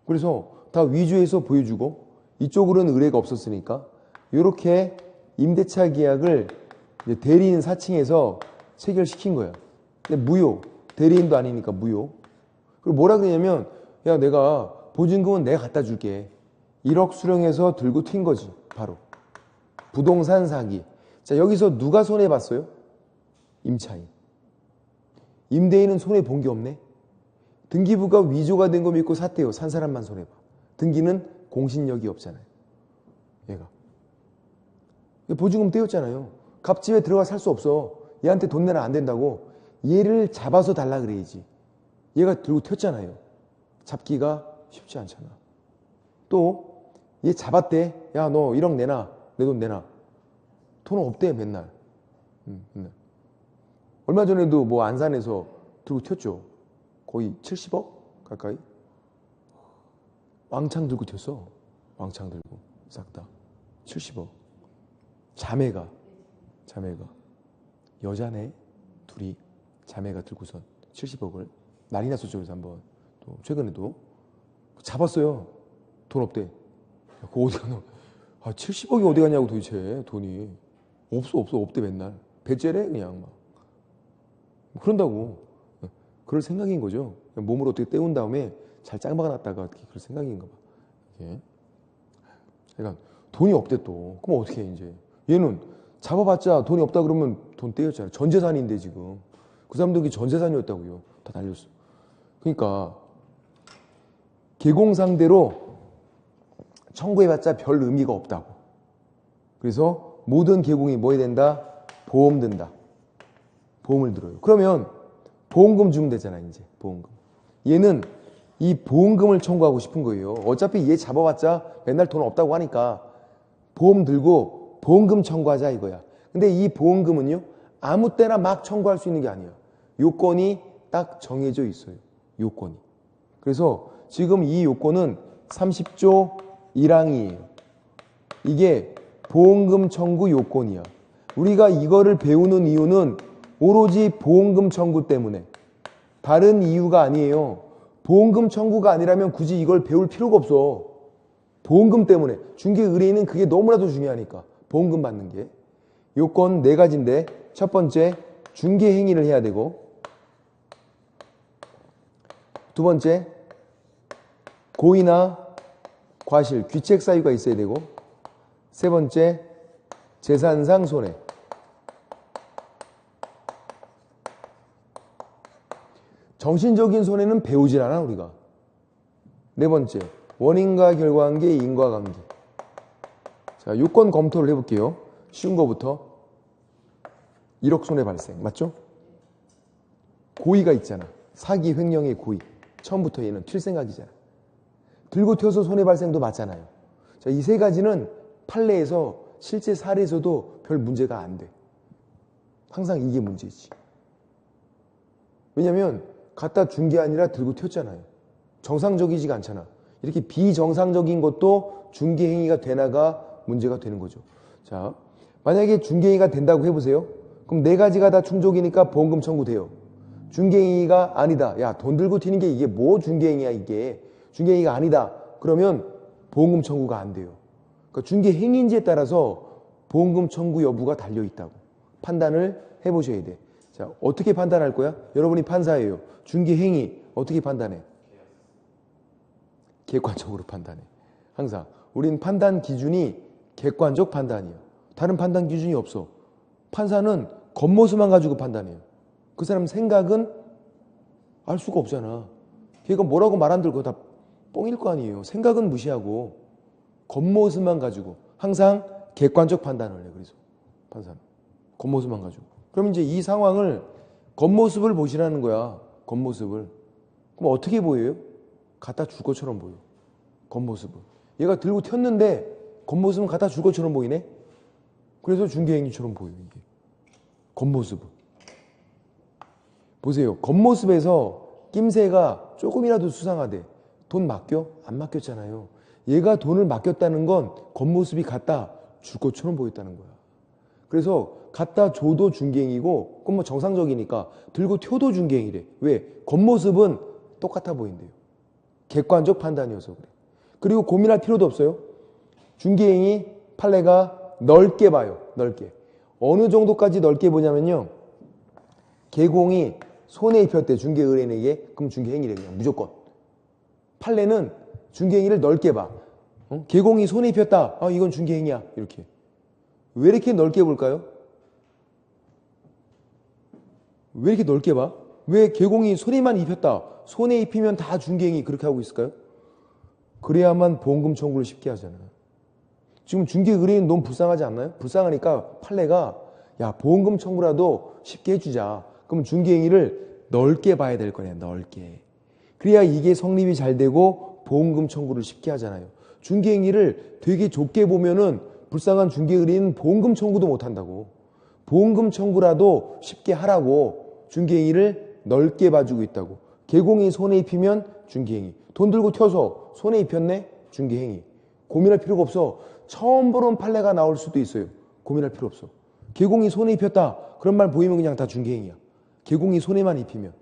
Speaker 1: 그래서 다 위조해서 보여주고 이쪽으로는 의뢰가 없었으니까 이렇게 임대차 계약을 이제 대리인 사칭해서 체결시킨 거야. 근데 무효. 대리인도 아니니까 무효. 그리고 뭐라 그러냐면 야, 내가 보증금은 내가 갖다 줄게. 1억 수령해서 들고 튄 거지. 바로. 부동산 사기. 자, 여기서 누가 손해봤어요? 임차인. 임대인은 손해본 게 없네. 등기부가 위조가 된 거 믿고 샀대요. 산 사람만 손해봐. 등기는 공신력이 없잖아요. 얘가. 보증금 떼었잖아요. 갑집에 들어가 살 수 없어. 얘한테 돈 내라 안 된다고. 얘를 잡아서 달라 그래야지. 얘가 들고 튀었잖아요. 잡기가 쉽지 않잖아. 또 얘 잡았대. 야, 너 1억 내놔. 내 돈 내놔. 돈 없대 맨날. 맨날. 얼마 전에도 뭐 안산에서 들고 튀었죠. 거의 70억 가까이. 왕창 들고 튀었어. 왕창 들고 싹 다 70억. 자매가 여자네 둘이 자매가 들고선 70억을 난리 났었죠. 그래서 한번 또 최근에도 잡았어요. 돈 없대. 야, 그거 어디 가냐? 70억이 어디 가냐고 도대체. 돈이 없대 맨날. 배째래 그냥 막. 그런다고. 그럴 생각인 거죠. 몸으로 어떻게 때운 다음에 잘 짱박아 놨다가 그럴 생각인가 봐. 이게. 그러니까 돈이 없대 또. 그럼 어떻게 해 이제. 얘는 잡아봤자 돈이 없다 그러면 돈 떼였잖아요. 전 재산인데 지금. 그 사람들이 전 재산이었다고요. 다 날렸어. 그러니까 개공 상대로 청구해봤자 별 의미가 없다고. 그래서 모든 개공이 뭐 해야 된다? 보험 든다. 보험을 들어요. 그러면 보험금 주면 되잖아 이제. 보험금. 얘는 이 보험금을 청구하고 싶은 거예요. 어차피 얘 잡아봤자 맨날 돈 없다고 하니까 보험 들고 보험금 청구하자 이거야. 근데 이 보험금은요 아무 때나 막 청구할 수 있는 게 아니야. 요건이 딱 정해져 있어요. 요건이. 그래서 지금 이 요건은 30조 1항이에요. 이게 보험금 청구 요건이야. 우리가 이거를 배우는 이유는 오로지 보험금 청구 때문에. 다른 이유가 아니에요. 보험금 청구가 아니라면 굳이 이걸 배울 필요가 없어. 보험금 때문에. 중개 의뢰인은 그게 너무나도 중요하니까. 보험금 받는 게. 요건 4가지인데 첫 번째 중개 행위를 해야 되고, 두 번째 고의나 과실, 귀책 사유가 있어야 되고, 세 번째 재산상 손해. 정신적인 손해는 배우질 않아 우리가. 네 번째 원인과 결과관계, 인과관계. 자, 요건 검토를 해볼게요. 쉬운 거부터. 1억 손해 발생. 맞죠? 고의가 있잖아. 사기, 횡령의 고의. 처음부터 얘는 튈 생각이잖아. 들고 튀어서 손해 발생도 맞잖아요. 자, 이 세 가지는 판례에서 실제 사례에서도 별 문제가 안 돼. 항상 이게 문제지. 왜냐면 갖다 준 게 아니라 들고 튀었잖아요. 정상적이지가 않잖아. 이렇게 비정상적인 것도 중개행위가 되나가 문제가 되는 거죠. 자, 만약에 중개행위가 된다고 해보세요. 그럼 네 가지가 다 충족이니까 보험금 청구돼요. 중개행위가 아니다. 야, 돈 들고 튀는 게 이게 뭐 중개행위야 이게. 중개행위가 아니다. 그러면 보험금 청구가 안 돼요. 그러니까 중개행위인지에 따라서 보험금 청구 여부가 달려있다고 판단을 해보셔야 돼. 자, 어떻게 판단할 거야? 여러분이 판사예요. 중개행위 어떻게 판단해? 객관적으로 판단해. 항상 우린 판단 기준이 객관적 판단이에요. 다른 판단 기준이 없어. 판사는 겉모습만 가지고 판단해요. 그 사람 생각은 알 수가 없잖아. 걔가 뭐라고 말 안 들고 다 뻥일 거 아니에요. 생각은 무시하고 겉모습만 가지고 항상 객관적 판단을 해. 그래서 판사는 겉모습만 가지고. 그럼 이제 이 상황을 겉모습을 보시라는 거야. 겉모습을. 그럼 어떻게 보여요? 갖다 줄 것처럼 보여. 겉모습은. 얘가 들고 튀었는데 겉모습은 갖다 줄 것처럼 보이네. 그래서 중개행위처럼 보여요. 이게. 겉모습은. 보세요. 겉모습에서 낌새가 조금이라도 수상하대. 돈 맡겨? 안 맡겼잖아요. 얘가 돈을 맡겼다는 건 겉모습이 갖다 줄 것처럼 보였다는 거야. 그래서 갖다 줘도 중개행위고 그건 뭐 정상적이니까 들고 튀어도 중개행위래. 왜? 겉모습은 똑같아 보인대요. 객관적 판단이어서 그래. 그리고 고민할 필요도 없어요. 중개행위 판례가 넓게 봐요. 넓게. 어느 정도까지 넓게 보냐면요. 개공이 손해 입혔대. 중개 의뢰인에게. 그럼 중개행위래. 그냥 무조건. 판례는 중개행위를 넓게 봐. 개공이 손해 입혔다. 아, 이건 중개행위야. 이렇게. 왜 이렇게 넓게 볼까요? 왜 이렇게 넓게 봐? 왜 개공이 손해만 입혔다. 손해 입히면 다 중개행위 그렇게 하고 있을까요? 그래야만 보험금 청구를 쉽게 하잖아요. 지금 중개 의뢰인 너무 불쌍하지 않나요? 불쌍하니까 판례가 야, 보험금 청구라도 쉽게 해주자. 그럼 중개행위를 넓게 봐야 될 거냐. 넓게. 그래야 이게 성립이 잘 되고 보험금 청구를 쉽게 하잖아요. 중개행위를 되게 좁게 보면은 불쌍한 중개 의뢰인은 보험금 청구도 못 한다고. 보험금 청구라도 쉽게 하라고 중개행위를 넓게 봐주고 있다고. 개공이 손해 입히면 중개행위. 돈 들고 튀어서 손해 입혔네? 중개행위. 고민할 필요가 없어. 처음 보는 판례가 나올 수도 있어요. 고민할 필요 없어. 개공이 손해 입혔다. 그런 말 보이면 그냥 다 중개행위야. 개공이 손해만 입히면.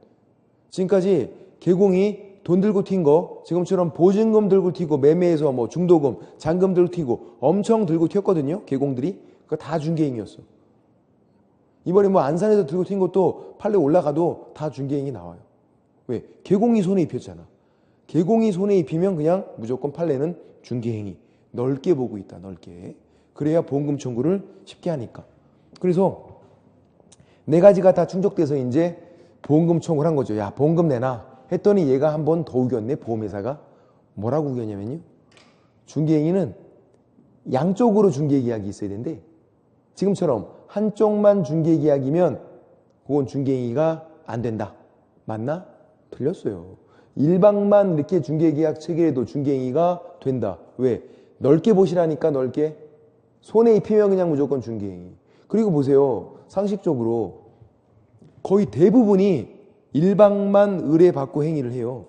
Speaker 1: 지금까지 개공이 돈 들고 튄 거, 지금처럼 보증금 들고 튀고 매매해서 뭐 중도금, 잔금 들고 튀고 엄청 들고 튀었거든요. 개공들이. 그거 다 중개행위였어. 이번에 뭐 안산에서 들고 튄 것도 판례 올라가도 다 중개행위 나와요. 왜? 개공이 손해 입혔잖아. 개공이 손해 입히면 그냥 무조건 판례는 중개행위. 넓게 보고 있다. 넓게. 그래야 보험금 청구를 쉽게 하니까. 그래서 네 가지가 다 충족돼서 이제 보험금 청구를 한 거죠. 야, 보험금 내놔. 했더니 얘가 한 번 더 우겼네. 보험회사가. 뭐라고 우겼냐면요. 중개행위는 양쪽으로 중개계약이 있어야 되는데 지금처럼 한쪽만 중개계약이면 그건 중개행위가 안 된다. 맞나? 틀렸어요. 일방만 이렇게 중개계약 체결해도 중개행위가 된다. 왜? 넓게 보시라니까. 넓게. 손해 입히면 그냥 무조건 중개행위. 그리고 보세요. 상식적으로 거의 대부분이 일방만 의뢰받고 행위를 해요.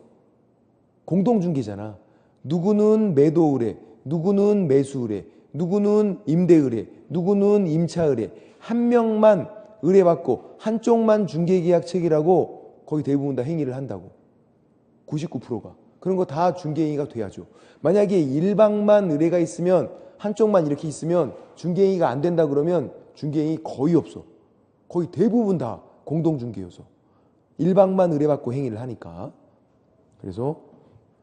Speaker 1: 공동중개잖아. 누구는 매도 의뢰, 누구는 매수 의뢰, 누구는 임대 의뢰, 누구는 임차 의뢰. 한 명만 의뢰받고 한쪽만 중개계약 체결하고 거의 대부분 다 행위를 한다고. 99%가. 그런 거 다 중개행위가 돼야죠. 만약에 일방만 의뢰가 있으면 한쪽만 이렇게 있으면 중개행위가 안 된다 그러면 중개행위 거의 없어. 거의 대부분 다 공동중개여서. 일방만 의뢰받고 행위를 하니까. 그래서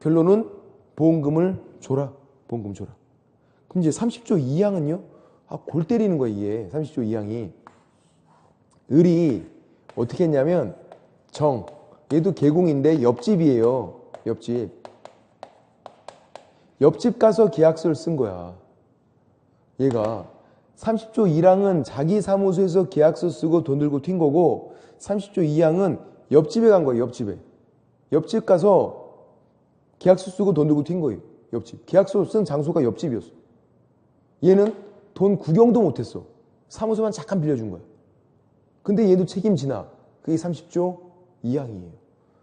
Speaker 1: 결론은 보험금을 줘라. 보험금 줘라. 그럼 이제 30조 2항은요? 아, 골 때리는 거야 이게. 30조 2항이. 을이 어떻게 했냐면 정. 얘도 개공인데 옆집이에요. 옆집. 옆집 가서 계약서를 쓴 거야. 얘가 30조 1항은 자기 사무소에서 계약서 쓰고 돈 들고 튄 거고 30조 2항은 옆집에 간 거예요. 옆집에. 옆집 가서 계약서 쓰고 돈 들고 튄 거예요. 옆집. 계약서 쓴 장소가 옆집이었어. 얘는 돈 구경도 못했어. 사무소만 잠깐 빌려준 거야. 근데 얘도 책임지나? 그게 30조 2항이에요.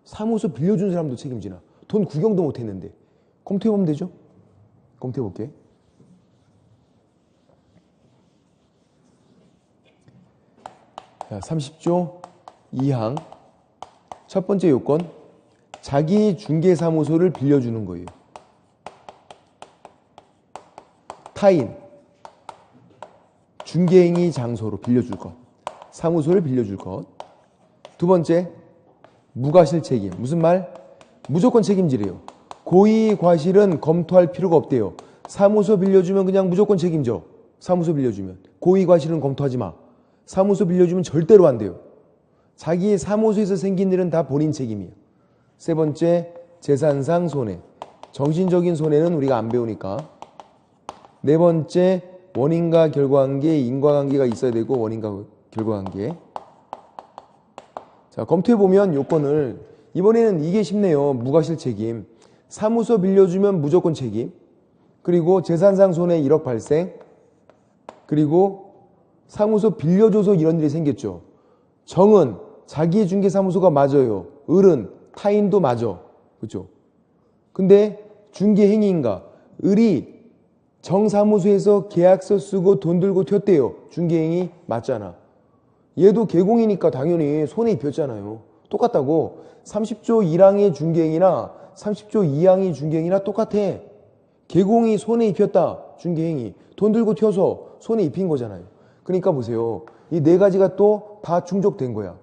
Speaker 1: 사무소 빌려준 사람도 책임지나? 돈 구경도 못했는데. 검토해보면 되죠? 검토해볼게. 자, 30조 2항 첫 번째 요건, 자기 중개사무소를 빌려주는 거예요. 타인, 중개행위 장소로 빌려줄 것, 사무소를 빌려줄 것. 두 번째, 무과실 책임. 무슨 말? 무조건 책임지래요. 고의 과실은 검토할 필요가 없대요. 사무소 빌려주면 그냥 무조건 책임져. 사무소 빌려주면. 고의 과실은 검토하지 마. 사무소 빌려주면 절대로 안 돼요. 자기의 사무소에서 생긴 일은 다 본인 책임이에요. 세 번째, 재산상 손해. 정신적인 손해는 우리가 안 배우니까. 네 번째, 원인과 결과관계, 인과관계가 있어야 되고 원인과 결과관계. 자, 검토해보면 요건을, 이번에는 이게 쉽네요. 무과실 책임. 사무소 빌려주면 무조건 책임. 그리고 재산상 손해 1억 발생. 그리고 사무소 빌려줘서 이런 일이 생겼죠. 정은 자기 중개사무소가 맞아요. 을은 타인도 맞아. 그렇죠? 근데 중개행위인가? 을이 정사무소에서 계약서 쓰고 돈 들고 튀었대요. 중개행위 맞잖아. 얘도 개공이니까 당연히 손해 입혔잖아요. 똑같다고. 30조 1항의 중개행위나 30조 2항의 중개행위나 똑같아. 개공이 손해 입혔다. 중개행위. 돈 들고 튀어서 손해 입힌 거잖아요. 그러니까 보세요. 이 네 가지가 또 다 충족된 거야.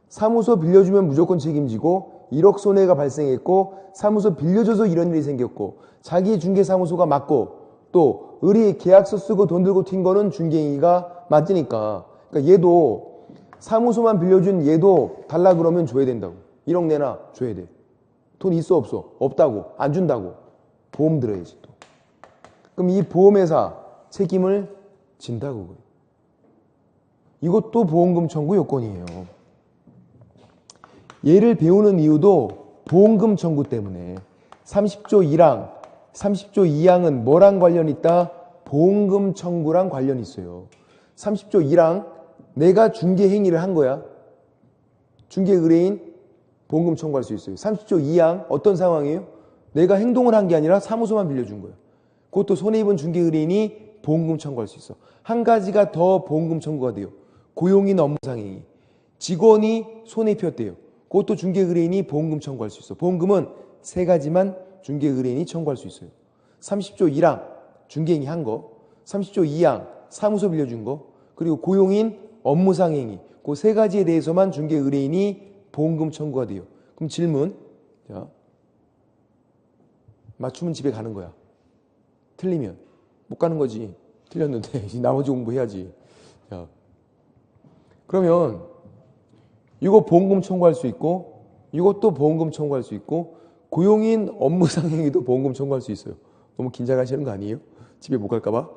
Speaker 1: 사무소 빌려주면 무조건 책임지고 1억 손해가 발생했고 사무소 빌려줘서 이런 일이 생겼고 자기 중개사무소가 맞고 또 을이 계약서 쓰고 돈 들고 튄 거는 중개행위가 맞으니까. 그러니까 얘도 사무소만 빌려준 얘도 달라 그러면 줘야 된다고. 1억 내나 줘야 돼. 돈 있어 없어? 없다고. 안 준다고. 보험 들어야지 또. 그럼 이 보험회사 책임을 진다고. 이것도 보험금 청구 요건이에요. 얘를 배우는 이유도 보험금 청구 때문에. 30조 1항, 30조 2항은 뭐랑 관련이 있다? 보험금 청구랑 관련이 있어요. 30조 1항, 내가 중개행위를 한 거야. 중개의뢰인 보험금 청구할 수 있어요. 30조 2항, 어떤 상황이에요? 내가 행동을 한 게 아니라 사무소만 빌려준 거예요. 그것도 손해입은 중개의뢰인이 보험금 청구할 수 있어. 한 가지가 더 보험금 청구가 돼요. 고용인 업무상행위. 직원이 손해 입혔대요. 그것도 중개의뢰인이 보험금 청구할 수 있어. 보험금은 세 가지만 중개의뢰인이 청구할 수 있어요. 30조 1항 중개행위 한 거, 30조 2항 사무소 빌려준 거, 그리고 고용인 업무상행위. 그 세 가지에 대해서만 중개의뢰인이 보험금 청구가 돼요. 그럼 질문. 자, 맞추면 집에 가는 거야. 틀리면 못 가는 거지. 틀렸는데 나머지 공부해야지. 자, 그러면 이거 보험금 청구할 수 있고 이것도 보험금 청구할 수 있고 고용인 업무상행위도 보험금 청구할 수 있어요. 너무 긴장하시는 거 아니에요? 집에 못 갈까 봐?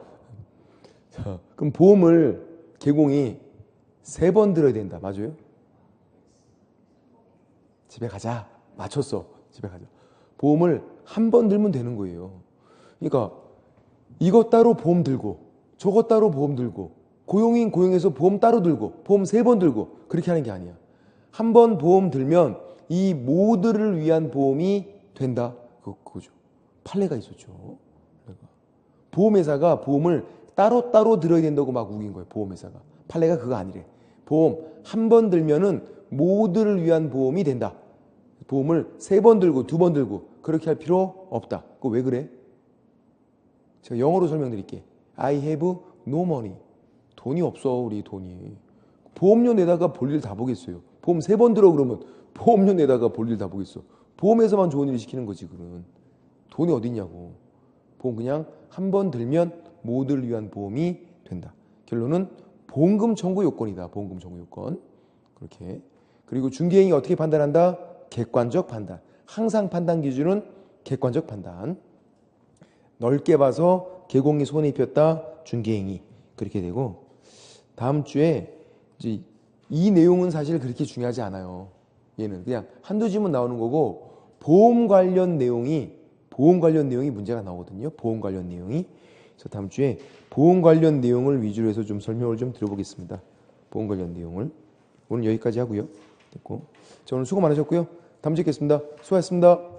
Speaker 1: 자, 그럼 보험을 개공이 3번 들어야 된다. 맞아요? 집에 가자. 맞췄어. 집에 가자. 보험을 한 번 들면 되는 거예요. 그러니까 이거 따로 보험 들고 저거 따로 보험 들고 고용인 고용해서 보험 따로 들고 보험 3번 들고 그렇게 하는 게 아니야. 한 번 보험 들면 이 모두를 위한 보험이 된다. 그거죠. 판례가 있었죠. 보험회사가 보험을 따로따로 들어야 된다고 막 우긴 거예요. 보험회사가. 판례가 그거 아니래. 보험 한 번 들면은 모두를 위한 보험이 된다. 보험을 3번 들고 2번 들고 그렇게 할 필요 없다. 그거 왜 그래? 제가 영어로 설명드릴게. I have no money. 돈이 없어. 우리 돈이. 보험료 내다가 볼일 다 보겠어요. 보험 3번 들어 그러면 보험료 내다가 볼일 다 보겠어. 보험에서만 좋은 일 시키는 거지. 그건 돈이 어딨냐고. 보험 그냥 한 번 들면 모두를 위한 보험이 된다. 결론은 보험금 청구 요건이다. 보험금 청구 요건. 그렇게. 그리고 중개행위 어떻게 판단한다? 객관적 판단. 항상 판단 기준은 객관적 판단. 넓게 봐서 개공이 손해 입혔다. 중개행위. 그렇게 되고 다음 주에 이제 이 내용은 사실 그렇게 중요하지 않아요. 얘는 그냥 한두 지문 나오는 거고 보험 관련 내용이 문제가 나오거든요. 보험 관련 내용이. 그래서 다음 주에 보험 관련 내용을 위주로 해서 좀 설명을 좀 드려보겠습니다. 보험 관련 내용을. 오늘 여기까지 하고요. 됐고. 자, 오늘 수고 많으셨고요. 다음 주에 뵙겠습니다. 수고하셨습니다.